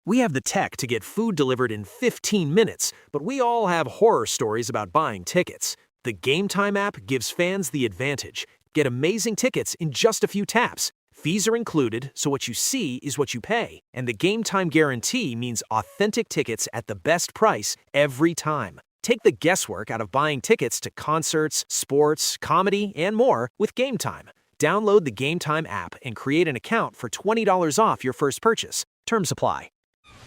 We have the tech to get food delivered in 15 minutes, but we all have horror stories about buying tickets. The Game Time app gives fans the advantage. Get amazing tickets in just a few taps. Fees are included, so what you see is what you pay. And the Game Time guarantee means authentic tickets at the best price every time. Take the guesswork out of buying tickets to concerts, sports, comedy, and more with Game Time. Download the Game Time app and create an account for $20 off your first purchase. Terms apply.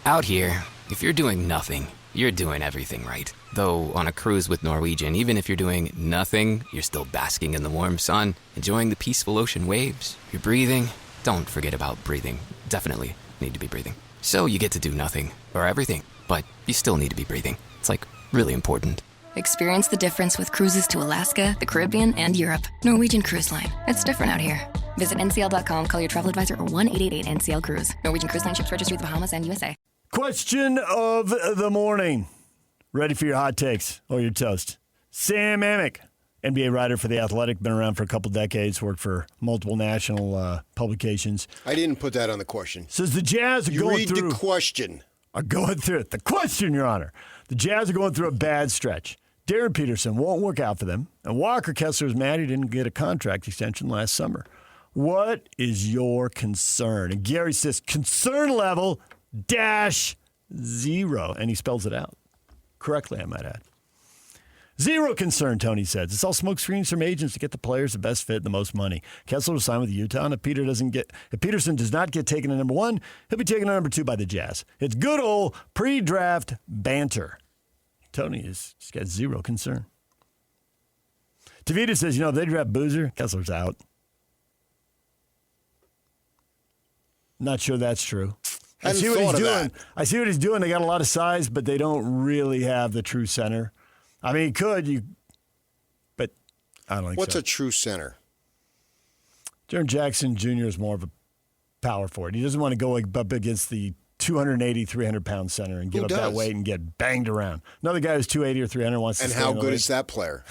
Out here, if you're doing nothing, you're doing everything right. Though on a cruise with Norwegian, even if you're doing nothing, you're still basking in the warm sun, enjoying the peaceful ocean waves. You're breathing. Don't forget about breathing. Definitely need to be breathing. So you get to do nothing, or everything, but you still need to be breathing. It's like really important. Experience the difference with cruises to Alaska, the Caribbean, and Europe. Norwegian Cruise Line. It's different out here. Visit ncl.com, call your travel advisor, or 1-888-NCL-CRUISE. Norwegian Cruise Line ships registry the Bahamas and USA. Question of the morning. Ready for your hot takes or your toast. Sam Amick, NBA writer for The Athletic, been around for a couple decades, worked for multiple national publications. I didn't put that on the question. Says the Jazz are going through... You read the question. Are going through it. The question, Your Honor. The Jazz are going through a bad stretch. Darryn Peterson won't work out for them, and Walker Kessler is mad he didn't get a contract extension last summer. What is your concern? And Gary says concern level -0, and he spells it out correctly, I might add. Zero concern, Tony says. It's all smoke screens from agents to get the players the best fit and the most money. Kessler will sign with Utah, and if Peterson does not get taken to number 1, he'll be taken to number 2 by the Jazz. It's good old pre-draft banter. Tony has got zero concern. Tavita says, if they draft Boozer, Kessler's out. Not sure that's true. I see what he's doing. I see what he's doing. They got a lot of size, but they don't really have the true center. I mean, he could, but I don't think What's so. a true center? Jaren Jackson Jr. is more of a power forward. He doesn't want to go up against the 280, 300-pound center and give up that weight and get banged around. Another guy who's 280 or 300 wants to And stay how in the good league. is that player?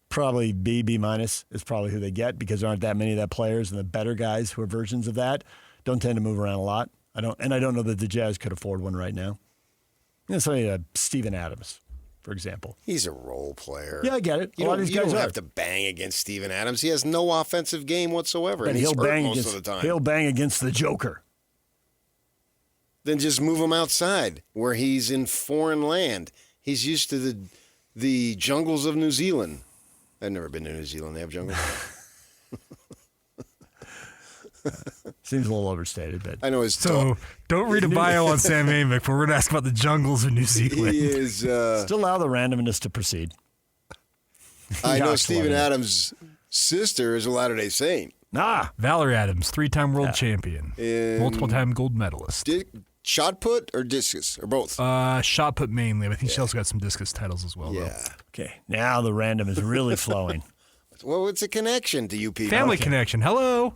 Probably B minus is probably who they get because there aren't that many of that players, and the better guys who are versions of that don't tend to move around a lot. I don't know that the Jazz could afford one right now. Somebody Steven Adams, for example. He's a role player. Yeah, I get it. You don't have to bang against Steven Adams. He has no offensive game whatsoever, and he's hurt most of the time. He'll bang against the Joker. Then just move him outside where he's in foreign land. He's used to the jungles of New Zealand. I've never been to New Zealand. They have jungles. Seems a little overstated, but I know his. So don't read a bio on Sam Amick, but we're going to ask about the jungles of New Zealand. He is. Still allow the randomness to proceed. I know Steven Adams' sister is a Latter-day Saint. Valerie Adams, 3-time world champion, multiple-time gold medalist. Shot put or discus or both? Shot put mainly, but I think she also got some discus titles as well. Yeah. Though. Okay, now the random is really flowing. Well, it's a connection to you people. Family connection. Hello.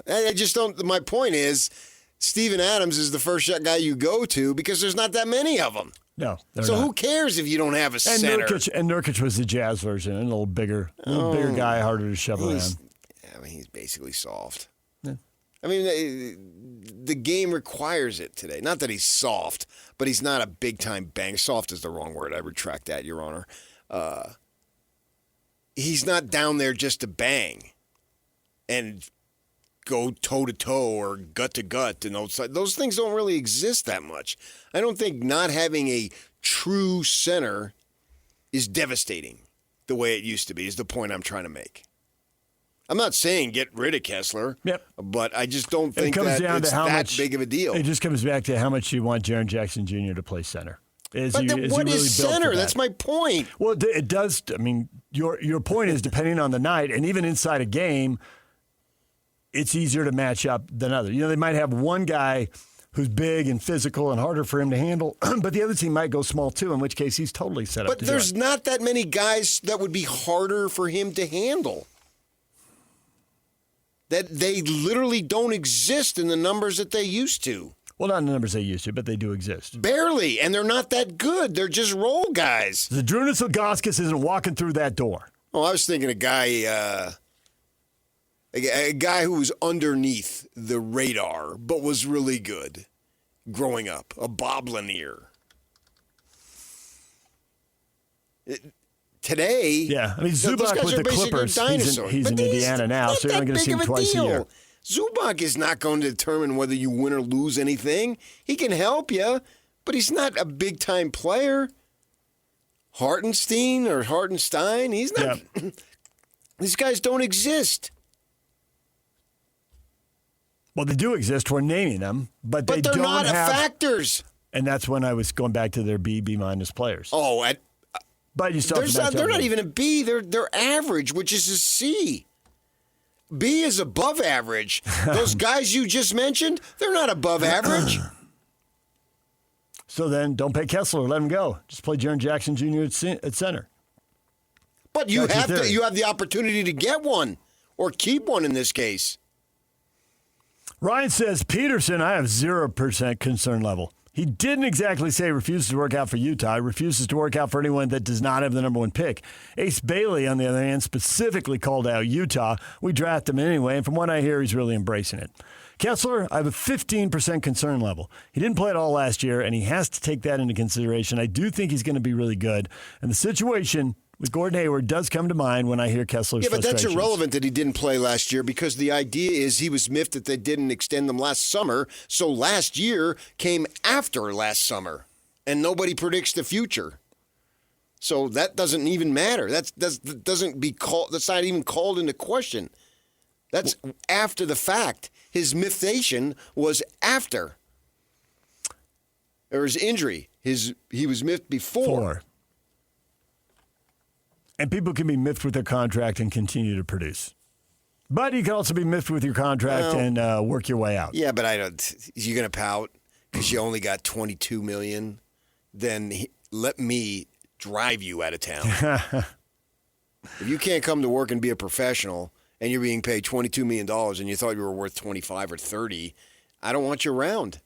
I just don't. My point is, Steven Adams is the first guy you go to because there's not that many of them. No. So who cares if you don't have a center? Nurkic was the Jazz version, and a little bigger guy, harder to shove around. I mean, he's basically soft. Yeah. I mean, the game requires it today. Not that he's soft, but he's not a big-time bang. Soft is the wrong word. I retract that, Your Honor. He's not down there just to bang and go toe-to-toe or gut-to-gut. And those things don't really exist that much. I don't think not having a true center is devastating the way it used to be, is the point I'm trying to make. I'm not saying get rid of Kessler, but I just don't think that it's that big of a deal. It just comes back to how much you want Jaren Jackson Jr. to play center. What is center? That's my point. Well, it does. I mean, your point is depending on the night, and even inside a game, it's easier to match up than others. They might have one guy who's big and physical and harder for him to handle, but the other team might go small too, in which case he's totally set up to do it. But there's not that many guys that would be harder for him to handle. That they literally don't exist in the numbers that they used to. Well, not in the numbers they used to, but they do exist. Barely, and they're not that good. They're just role guys. Zydrunas Ilgauskas isn't walking through that door. Oh, I was thinking a guy, A guy who was underneath the radar, but was really good growing up. A Bob Lanier. Today... Yeah, I mean, those Zubac guys with are the basically Clippers, dinosaurs. he's in But Indiana now, not so you're only that going to see big him of a twice a deal. year. Zubac is not going to determine whether you win or lose anything. He can help you, but he's not a big-time player. Hartenstein, he's not... Yeah. These guys don't exist. Well, they do exist. We're naming them, but they But they're don't not have... factors. And that's when I was going back to their B-minus players. Oh, But you still have to match they're up not with even a B. They're average, which is a C. B is above average. Those guys you just mentioned, they're not above average. So then don't pay Kessler. Let him go. Just play Jaren Jackson Jr. at center. But you That's your have to. theory. You have the opportunity to get one or keep one in this case. Ryan says, Peterson, I have 0% concern level. He didn't exactly say refuses to work out for Utah. He refuses to work out for anyone that does not have the number one pick. Ace Bailey, on the other hand, specifically called out Utah. We draft him anyway, and from what I hear, he's really embracing it. Kessler, I have a 15% concern level. He didn't play at all last year, and he has to take that into consideration. I do think he's going to be really good. And the situation with Gordon Hayward does come to mind when I hear Kessler's Yeah, but that's frustrations. irrelevant that he didn't play last year because the idea is he was miffed that they didn't extend him last summer. So last year came after last summer, and nobody predicts the future. So that doesn't even matter. That's not even called into question. That's after the fact. His miffation was after. Or his injury. He was miffed before. And people can be miffed with their contract and continue to produce. But you can also be miffed with your contract and work your way out. Yeah, but I don't. You're going to pout because you only got $22 million. Then let me drive you out of town. If you can't come to work and be a professional, and you're being paid $22 million, and you thought you were worth 25 or 30, I don't want you around.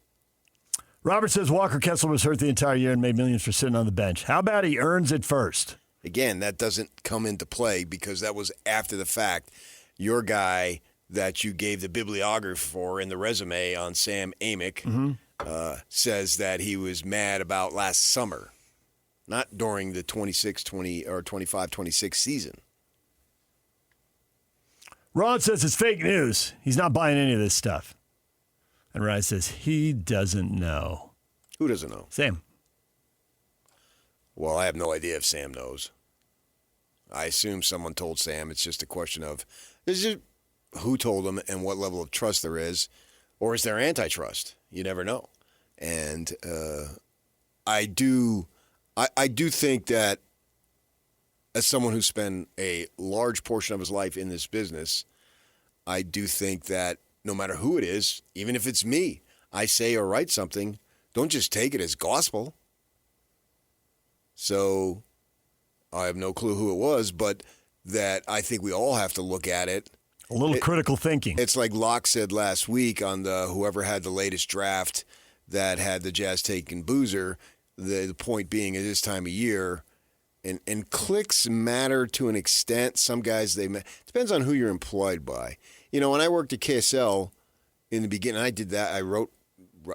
Robert says Walker Kessler was hurt the entire year and made millions for sitting on the bench. How about he earns it first? Again, that doesn't come into play because that was after the fact. Your guy that you gave the bibliography for in the resume on Sam Amick says that he was mad about last summer, not during the 26-20 or 25-26 season. Ron says it's fake news. He's not buying any of this stuff. And Ryan says he doesn't know. Who doesn't know? Sam. Well, I have no idea if Sam knows. I assume someone told Sam. It's just a question of who told him and what level of trust there is, or is there antitrust? You never know. And I do think that as someone who's spent a large portion of his life in this business, I do think that no matter who it is, even if it's me, I say or write something, don't just take it as gospel. So I have no clue who it was, but that I think we all have to look at it. A little critical thinking. It's like Locke said last week on the whoever had the latest draft that had the Jazz taking Boozer, the point being at this time of year, and clicks matter to an extent. Some guys, depends on who you're employed by. You know, when I worked at KSL in the beginning, I did that.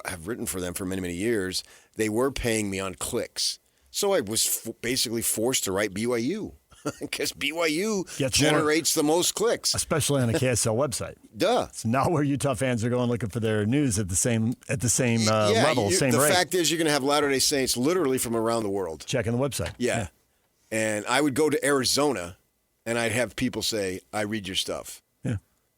I've written for them for many, many years. They were paying me on clicks. So I was basically forced to write BYU because BYU generates the most clicks. Especially on the KSL website. Duh. It's not where Utah fans are going looking for their news at the same level, same the rate. The fact is you're going to have Latter-day Saints literally from around the world. Checking the website. Yeah. And I would go to Arizona, and I'd have people say, I read your stuff. Yeah.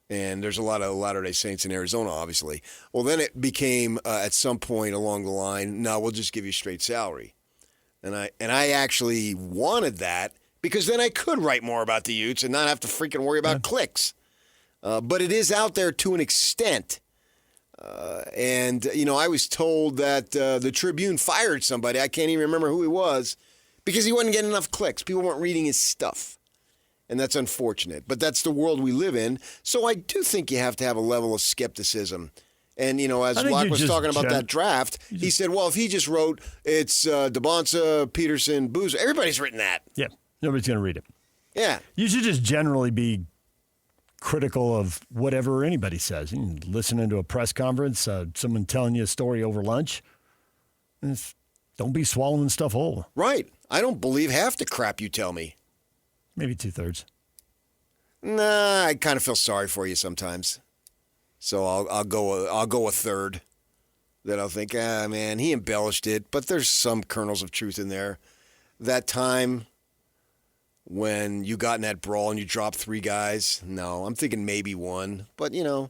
And there's a lot of Latter-day Saints in Arizona, obviously. Well, then it became, at some point along the line, no, we'll just give you straight salary. And I actually wanted that because then I could write more about the Utes and not have to freaking worry about clicks. But it is out there to an extent. And, you know, I was told that the Tribune fired somebody. I can't even remember who he was because he wasn't getting enough clicks. People weren't reading his stuff. And that's unfortunate. But that's the world we live in. So I do think you have to have a level of skepticism. And, you know, as Locke was talking about that draft, he said, well, if he just wrote, it's DeBonsa, Peterson, Boozer, everybody's written that. Yeah. Nobody's going to read it. Yeah. You should just generally be critical of whatever anybody says. You listening to a press conference, someone telling you a story over lunch. Don't be swallowing stuff whole. Right. I don't believe half the crap you tell me. Maybe 2/3. Nah, I kind of feel sorry for you sometimes. So I'll go a third. That I'll think, man, he embellished it, but there's some kernels of truth in there. That time when you got in that brawl and you dropped 3 guys, no, I'm thinking maybe 1, but That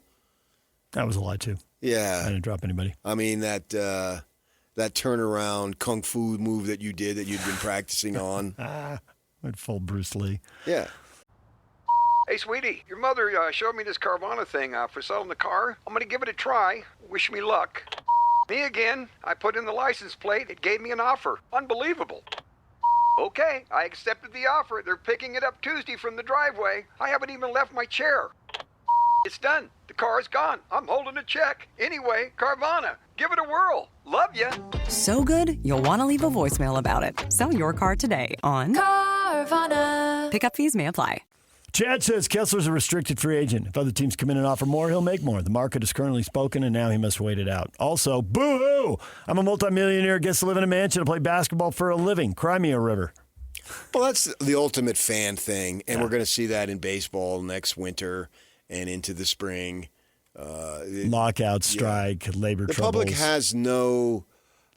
was a lie too. Yeah. I didn't drop anybody. I mean, that turnaround kung fu move that you did that you'd been practicing on. Went full Bruce Lee. Yeah. Hey, sweetie, your mother showed me this Carvana thing for selling the car. I'm going to give it a try. Wish me luck. Me again. I put in the license plate. It gave me an offer. Unbelievable. Okay, I accepted the offer. They're picking it up Tuesday from the driveway. I haven't even left my chair. It's done. The car is gone. I'm holding a check. Anyway, Carvana, give it a whirl. Love ya. So good, you'll want to leave a voicemail about it. Sell your car today on Carvana. Pickup fees may apply. Chad says Kessler's a restricted free agent. If other teams come in and offer more, he'll make more. The market is currently spoken, and now he must wait it out. Also, boo-hoo! I'm a multimillionaire, gets to live in a mansion and play basketball for a living. Cry me a river. Well, that's the ultimate fan thing, and we're going to see that in baseball next winter and into the spring. Lockout, strike, labor troubles. The public has no,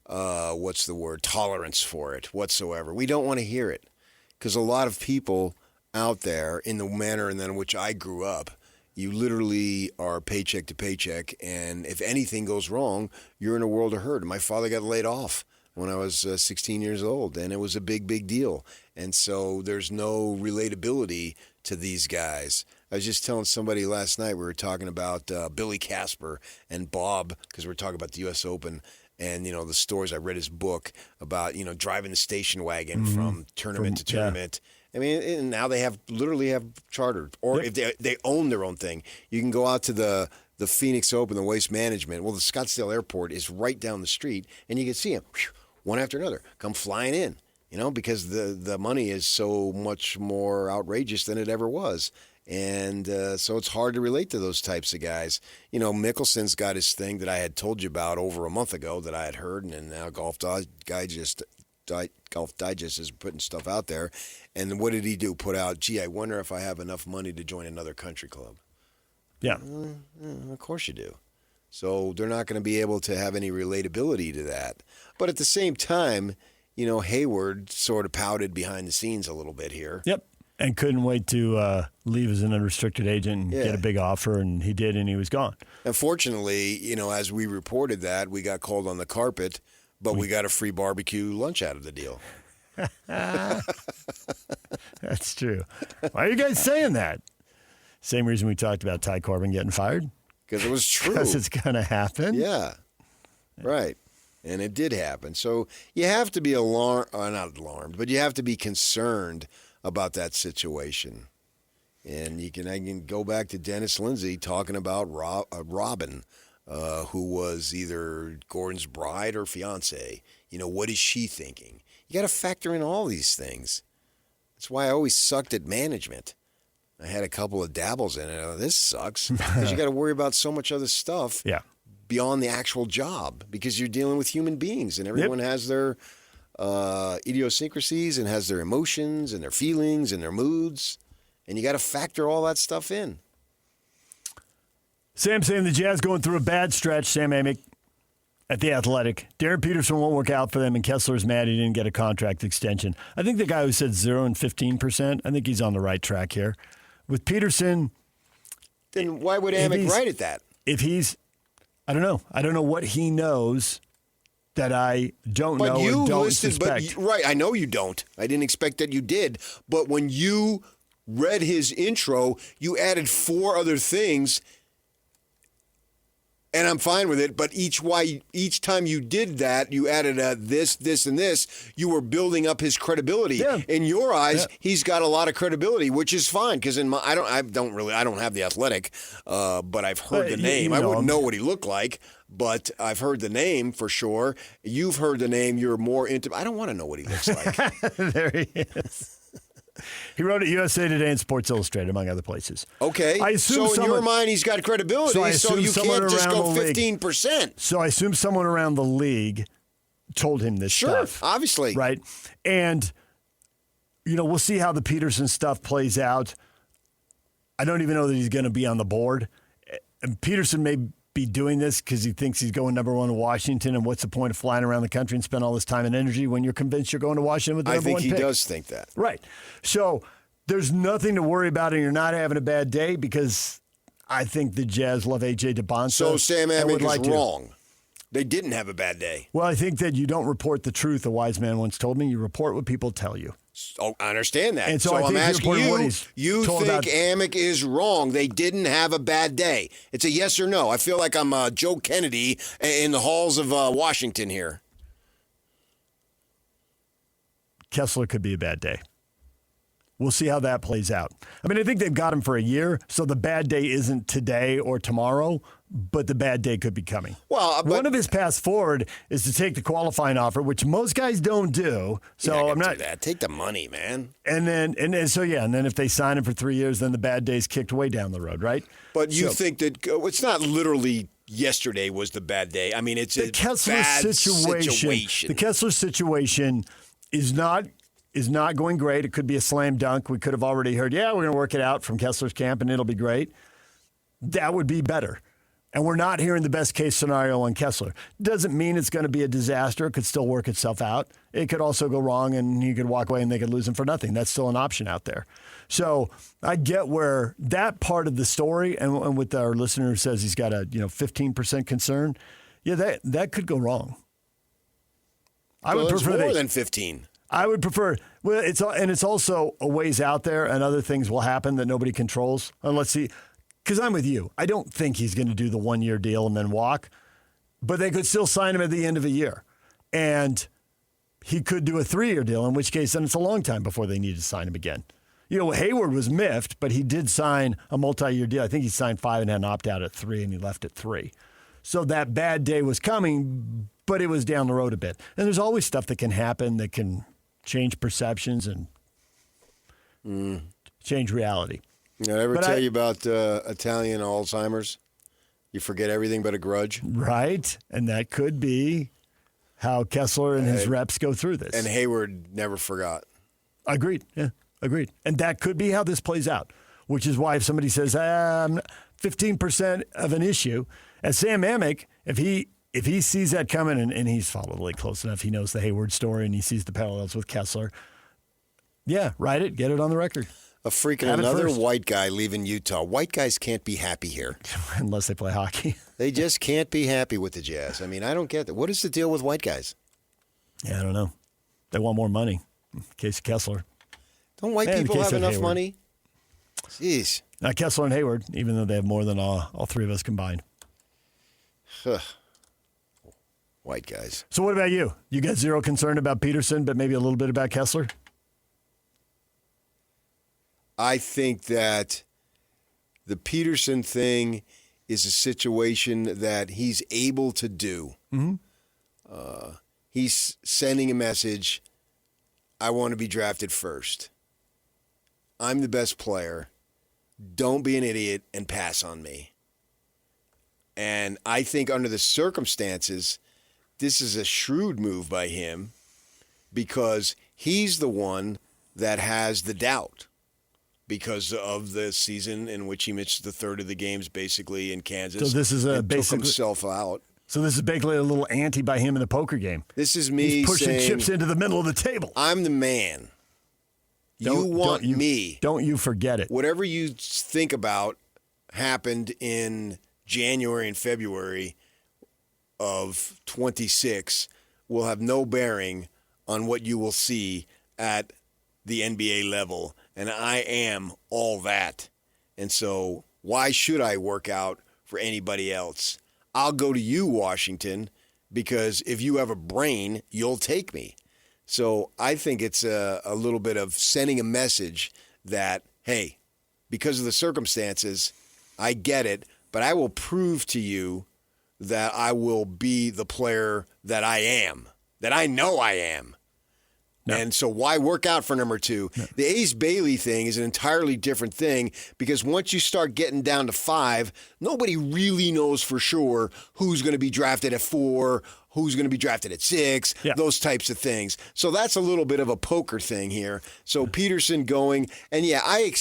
tolerance for it whatsoever. We don't want to hear it because a lot of people out there in the manner in which I grew up, you literally are paycheck to paycheck, and if anything goes wrong, you're in a world of hurt. My father got laid off when I was 16 years old, and it was a big, big deal. And so there's no relatability to these guys. I was just telling somebody last night, we were talking about Billy Casper and Bob, because we were talking about the U.S. Open, and, the stories. I read his book about, driving the station wagon from tournament to tournament. Yeah. I mean, and now they literally have chartered, or if they own their own thing. You can go out to the Phoenix Open, the Waste Management. Well, the Scottsdale Airport is right down the street, and you can see them one after another come flying in. Because the money is so much more outrageous than it ever was, and so it's hard to relate to those types of guys. Mickelson's got his thing that I had told you about over a month ago that I had heard, and now Golf Digest is putting stuff out there. And what did he do? Put out, gee, I wonder if I have enough money to join another country club. Yeah. Of course you do. So they're not going to be able to have any relatability to that. But at the same time, Hayward sort of pouted behind the scenes a little bit here. Yep. And couldn't wait to leave as an unrestricted agent and get a big offer, and he did, and he was gone. Unfortunately, as we reported that, we got called on the carpet, but we got a free barbecue lunch out of the deal. That's true. Why are you guys saying that? Same reason we talked about Ty Corbin getting fired? Because it was true. Because it's going to happen? Yeah. Right. And it did happen. So you have to be not alarmed, but you have to be concerned about that situation. And I can go back to Dennis Lindsay talking about Robin, who was either Gordon's bride or fiance. What is she thinking? You got to factor in all these things. That's why I always sucked at management. I had a couple of dabbles in it. This sucks because you got to worry about so much other stuff beyond the actual job because you're dealing with human beings and everyone has their idiosyncrasies and has their emotions and their feelings and their moods, and you got to factor all that stuff in. Sam saying the Jazz going through a bad stretch. Sam Amick at The Athletic. Darryn Peterson won't work out for them, and Kessler's mad he didn't get a contract extension. I think the guy who said 0 and 15%, I think he's on the right track here. With Peterson... Then why would Amick write it that? If he's... I don't know. I don't know what he knows that I don't know or don't suspect. Right, I know you don't. I didn't expect that you did. But when you read his intro, you added 4 other things, and I'm fine with it. But each time you did that, you added this, and this. You were building up his credibility. Yeah. In your eyes, he's got a lot of credibility, which is fine. Because I don't have The Athletic, but I've heard the name. I wouldn't know what he looked like, but I've heard the name for sure. You've heard the name. You're more intimate. I don't want to know what he looks like. There he is. He wrote at USA Today and Sports Illustrated, among other places. Okay. So in your mind, he's got credibility, so you can't just go 15%. So I assume someone around the league told him this stuff. Sure, obviously. Right? And, we'll see how the Peterson stuff plays out. I don't even know that he's going to be on the board. And Peterson may be doing this because he thinks he's going number one in Washington, and what's the point of flying around the country and spend all this time and energy when you're convinced you're going to Washington with the number one pick? I think he does think that. Right. So there's nothing to worry about, and you're not having a bad day because I think the Jazz love A.J. DeBonsa. So Sam Amick is wrong. They didn't have a bad day. Well, I think that you don't report the truth, a wise man once told me. You report what people tell you. Oh, I understand that. And so I'm asking you think about Amick is wrong. They didn't have a bad day. It's a yes or no. I feel like I'm Joe Kennedy in the halls of Washington here. Kessler could be a bad day. We'll see how that plays out. I mean, I think they've got him for a year, so the bad day isn't today or tomorrow, but the bad day could be coming. Well, one of his paths forward is to take the qualifying offer, which most guys don't do. So I'm not do that. Take the money, man. And then if they sign him for 3 years, then the bad day's kicked way down the road, right? But you think that it's not literally yesterday was the bad day. I mean, it's a bad situation. The Kessler situation is not going great. It could be a slam dunk. We could have already heard, we're going to work it out from Kessler's camp, and it'll be great. That would be better. And we're not hearing the best case scenario on Kessler. Doesn't mean it's going to be a disaster. It could still work itself out. It could also go wrong, and he could walk away, and they could lose him for nothing. That's still an option out there. So I get where that part of the story, and with our listener who says he's got a 15% concern, that could go wrong. I would prefer more than 15. I would prefer. Well, it's also a ways out there, and other things will happen that nobody controls. And let's see, because I'm with you. I don't think he's going to do the 1-year deal and then walk, but they could still sign him at the end of a year, and he could do a 3-year deal. In which case, then it's a long time before they need to sign him again. Hayward was miffed, but he did sign a multi-year deal. I think he signed 5 and had an opt-out at 3, and he left at 3. So that bad day was coming, but it was down the road a bit. And there's always stuff that can happen that can change perceptions and change reality. Did I ever tell you about Italian Alzheimer's? You forget everything but a grudge? Right. And that could be how Kessler and his reps go through this. And Hayward never forgot. Agreed. Yeah, agreed. And that could be how this plays out, which is why if somebody says, 15% of an issue, as Sam Amick, if he sees that coming, and he's followed the league close enough, he knows the Hayward story and he sees the parallels with Kessler. Yeah, write it, get it on the record. Another white guy leaving Utah. White guys can't be happy here. Unless they play hockey. They just can't be happy with the Jazz. I mean, I don't get that. What is the deal with white guys? Yeah, I don't know. They want more money. In case of Kessler. Don't white people have enough money? Jeez. Not Kessler and Hayward, even though they have more than all three of us combined. White guys. So what about you? You got zero concern about Peterson, but maybe a little bit about Kessler? I think that the Peterson thing is a situation that he's able to do. Mm-hmm. He's sending a message, I want to be drafted first. I'm the best player. Don't be an idiot and pass on me. And I think under the circumstances, this is a shrewd move by him because he's the one that has the doubt because of the season in which he missed the third of the games basically in Kansas. So this is took himself out. So this is basically a little ante by him in the poker game. This is me He's pushing saying, chips into the middle of the table. I'm the man. Me. Don't you forget it. Whatever you think about happened in January and February of 26 will have no bearing on what you will see at the NBA level. And I am all that. And so why should I work out for anybody else? I'll go to you, Washington, because if you have a brain, you'll take me. So I think it's a little bit of sending a message that, hey, because of the circumstances, I get it, but I will prove to you that I will be the player that I am, that I know I am. No. And so why work out for number 2? No. The Ace Bailey thing is an entirely different thing because once you start getting down to 5, nobody really knows for sure who's going to be drafted at 4, who's going to be drafted at 6, those types of things. So that's a little bit of a poker thing here. So Peterson going, and I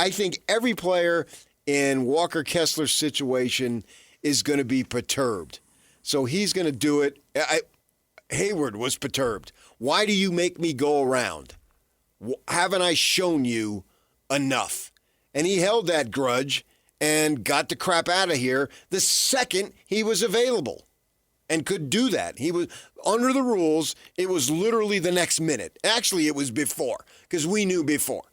think every player in Walker Kessler's situation is going to be perturbed. So he's going to do it. Hayward was perturbed. Why do you make me go around? Haven't I shown you enough? And he held that grudge and got the crap out of here the second he was available and could do that. He was under the rules. It was literally the next minute. Actually, it was before because we knew before.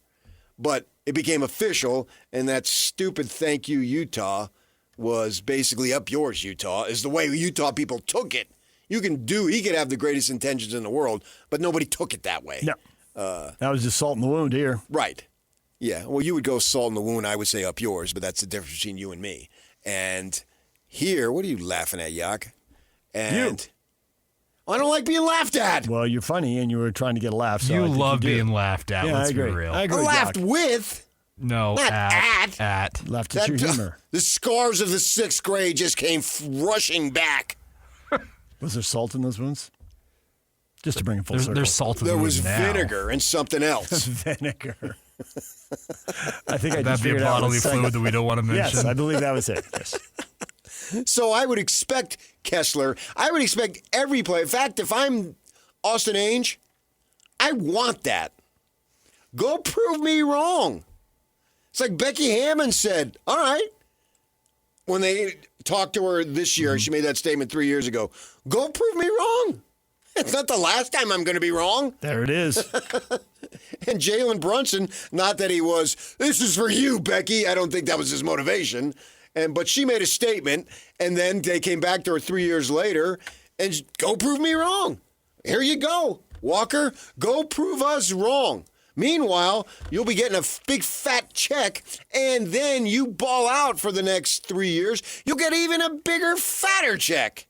But it became official, and that stupid thank you, Utah, was basically up yours, Utah, is the way Utah people took it. He could have the greatest intentions in the world, but nobody took it that way. No. That was just salt in the wound here. Right. Yeah. Well, you would go salt in the wound. I would say up yours, but that's the difference between you and me. And here, what are you laughing at, Yak? And I don't like being laughed at. Well, you're funny, and you were trying to get a laugh. So you love being laughed at. Let's be real. I agree. Laughed with. No, not at. Laughed at your humor. The scars of the 6th grade just came rushing back. Was there salt in those wounds? Just to bring it full circle. There's salt in there the was wound now. vinegar and something else. Vinegar. I think I just that'd be a bodily fluid that we don't want to mention. Yes, I believe that was it. Yes. So I would expect Kessler. I would expect every player. In fact, if I'm Austin Ainge, I want that. Go prove me wrong. It's like Becky Hammond said, all right, when they talked to her this year, she made that statement 3 years ago, go prove me wrong. It's not the last time I'm going to be wrong. There it is. And Jalen Brunson, not that he was, this is for you, Becky. I don't think that was his motivation. But she made a statement, and then they came back to her 3 years later and go prove me wrong. Here you go, Walker. Go prove us wrong. Meanwhile, you'll be getting a big fat check, and then you ball out for the next 3 years. You'll get even a bigger, fatter check.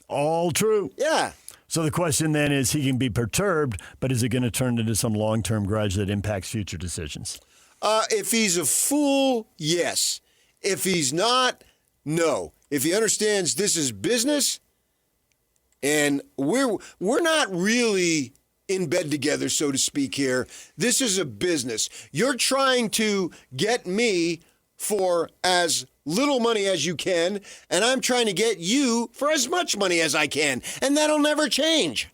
All true. Yeah. So the question then is, he can be perturbed, but is it going to turn into some long-term grudge that impacts future decisions? If he's a fool, yes. If he's not, no. If he understands this is business, and we're not really in bed together, so to speak here. This is a business. You're trying to get me for as little money as you can, and I'm trying to get you for as much money as I can, and that'll never change.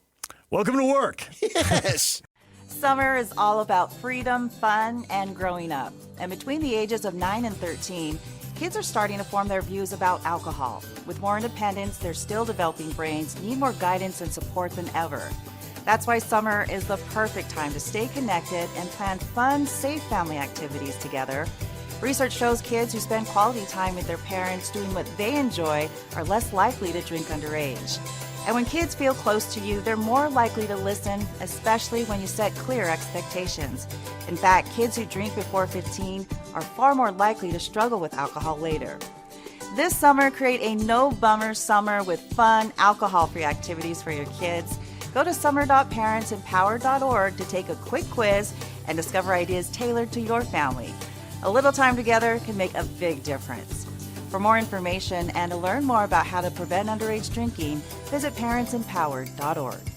Welcome to work. Yes. Summer is all about freedom, fun, and growing up. And between the ages of 9 and 13, kids are starting to form their views about alcohol. With more independence, their still developing brains need more guidance and support than ever. That's why summer is the perfect time to stay connected and plan fun, safe family activities together. Research shows kids who spend quality time with their parents doing what they enjoy are less likely to drink underage. And when kids feel close to you, they're more likely to listen, especially when you set clear expectations. In fact, kids who drink before 15 are far more likely to struggle with alcohol later. This summer, create a no-bummer summer with fun, alcohol-free activities for your kids. Go to summer.parentsempowered.org to take a quick quiz and discover ideas tailored to your family. A little time together can make a big difference. For more information and to learn more about how to prevent underage drinking, visit parentsempowered.org.